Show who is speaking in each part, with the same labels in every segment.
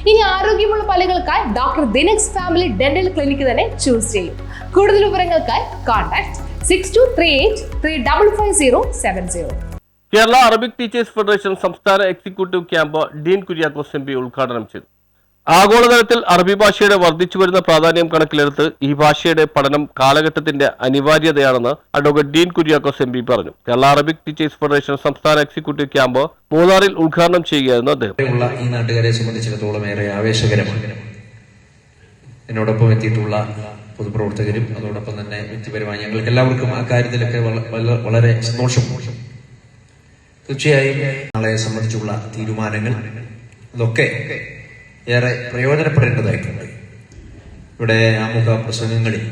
Speaker 1: ഇനി ആരോഗ്യമുള്ള പല്ലുകൾക്കായി ഡോക്ടർ ദിനക്സ് ഫാമിലി ഡെന്റൽ ക്ലിനിക്ക് തന്നെ ചൂസ് ചെയ്യും. കൂടുതൽ വിവരങ്ങൾക്കായി contact 6238355070.
Speaker 2: Kerala Arabic teachers federation സംസ്ഥാന executive camp Dean Kuriakose M P ഉദ്ഘാടനം ചെയ്തു. ആഗോളതലത്തിൽ അറബി ഭാഷയുടെ വർദ്ധിച്ചുവരുന്ന പ്രാധാന്യം കണക്കിലെടുത്ത് ഈ ഭാഷയുടെ പഠനം കാലഘട്ടത്തിന്റെ അനിവാര്യതയാണെന്ന് advocate Dean Kuriakose M P പറഞ്ഞു. കേരള അറബിക് ടീച്ചേഴ്സ് ഫെഡറേഷൻ സംസ്ഥാന എക്സിക്യൂട്ടീവ് ക്യാമ്പ് മൂന്നാറിൽ ഉദ്ഘാടനം ചെയ്യുകയായിരുന്നു അദ്ദേഹം.
Speaker 3: ഈ നാട്ടുകാരെ സംബന്ധിച്ചിടത്തോളം ഏറെ ആവേശകരമാണ്. എന്നോടൊപ്പം എത്തിയിട്ടുള്ള പൊതുപ്രവർത്തകരും അതോടൊപ്പം തന്നെ വ്യക്തിപരമായി ഞങ്ങൾക്ക് എല്ലാവർക്കും ആ കാര്യത്തിലൊക്കെ വളരെ സന്തോഷം. തീർച്ചയായും നാളെ സംബന്ധിച്ചുള്ള തീരുമാനങ്ങൾ ഇതൊക്കെ ഏറെ പ്രയോജനപ്പെടേണ്ടതായിട്ടുണ്ട്. ഇവിടെ ആമുഖ പ്രസംഗങ്ങളിൽ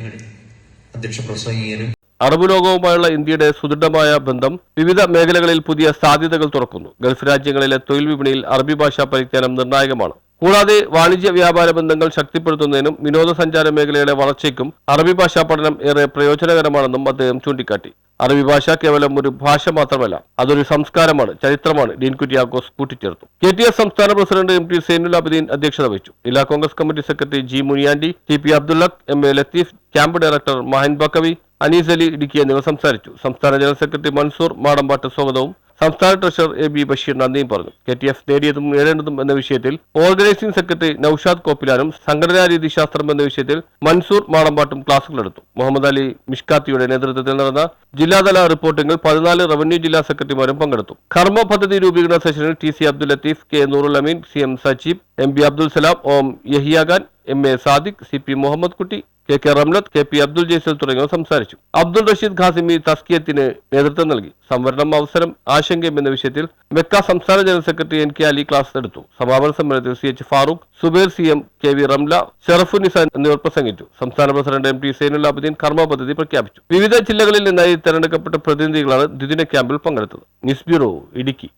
Speaker 3: അധ്യക്ഷ പ്രസംഗികരും
Speaker 2: അറബ് ലോകവുമായുള്ള ഇന്ത്യയുടെ സുദൃഢമായ ബന്ധം വിവിധ മേഖലകളിൽ പുതിയ സാധ്യതകൾ തുറക്കുന്നു. ഗൾഫ് രാജ്യങ്ങളിലെ തൊഴിൽ വിപണിയിൽ അറബി ഭാഷാ പരിജ്ഞാനം നിർണായകമാണ്. കൂടാതെ വാണിജ്യ വ്യാപാര ബന്ധങ്ങൾ ശക്തിപ്പെടുത്തുന്നതിനും വിനോദസഞ്ചാര മേഖലയുടെ വളർച്ചയ്ക്കും അറബി ഭാഷാ പഠനം ഏറെ പ്രയോജനകരമാണെന്നും അദ്ദേഹം ചൂണ്ടിക്കാട്ടി. അറബി ഭാഷ കേവലം ഒരു ഭാഷ മാത്രമല്ല, അതൊരു സംസ്കാരമാണ്, ചരിത്രമാണ്. ഡീൻ കുര്യാക്കോസ് കൂട്ടിച്ചേർത്തു. KTS സംസ്ഥാന പ്രസിഡന്റ് MT സൈനുൽ ആബിദീൻ അധ്യക്ഷത വഹിച്ചു. ജില്ലാ Congress committee secretary G Muniyandi, TP Abdulla, MA Latheef, camp director Mahan Baqavi, Anees Ali Idukki എന്നിവർ സംസാരിച്ചു. സംസ്ഥാന ജനറൽ സെക്രട്ടറി മൻസൂർ മാടമ്പാട്ട് സ്വാഗതവും സംസ്ഥാന ട്രഷറർ AB ബഷീർ നന്ദിയും പറഞ്ഞു. KTF നേടിയതും നേടേണ്ടതും എന്ന വിഷയത്തിൽ ഓർഗനൈസിംഗ് സെക്രട്ടറി നൌഷാദ് കോപ്പിലാനും സംഘടനാ രീതിശാസ്ത്രം എന്ന വിഷയത്തിൽ മൻസൂർ മാടമ്പാട്ടും ക്ലാസുകളെടുത്തു. മുഹമ്മദ് അലി മിഷ്കാത്തിയുടെ നേതൃത്വത്തിൽ നടന്ന ജില്ലാതല റിപ്പോർട്ടിംഗിൽ 14 റവന്യൂ ജില്ലാ സെക്രട്ടറിമാരും പങ്കെടുത്തു. കർമ്മ പദ്ധതി രൂപീകരണ സെഷനിൽ TC അബ്ദുൽ ലത്തീഫ്, K നൂറുൽ അമീൻ, CM Sajeeb, MB Abdul Salam, OM Yahiya Khan, MA Sadiq, CP Muhammad കുട്ടി, KK റംലത്ത്, KP അബ്ദുൽ ജയ്സൽ തുടങ്ങിയവർ സംസാരിച്ചു. അബ്ദുൾ റഷീദ് ഖാസിമി തസ്കിയത്തിന് നേതൃത്വം നൽകി. സംവരണം അവസരം ആശങ്കയും എന്ന വിഷയത്തിൽ മെക്ക സംസ്ഥാന general secretary NK Ali class എടുത്തു. സമാപന സമ്മേളനത്തിൽ CH Farooq, Zubair CM, KV Ramla, Sharafunnisa എന്നിവർ പ്രസംഗിച്ചു. സംസ്ഥാന പ്രസിഡന്റ് MT സൈനുൽ ആബിദീൻ കർമ്മ പദ്ധതി പ്രഖ്യാപിച്ചു. വിവിധ ജില്ലകളിൽ നിന്നായി തെരഞ്ഞെടുക്കപ്പെട്ട പ്രതിനിധികളാണ് ദ്വിദിന ക്യാമ്പിൽ പങ്കെടുത്തത്. News bureau, Idukki.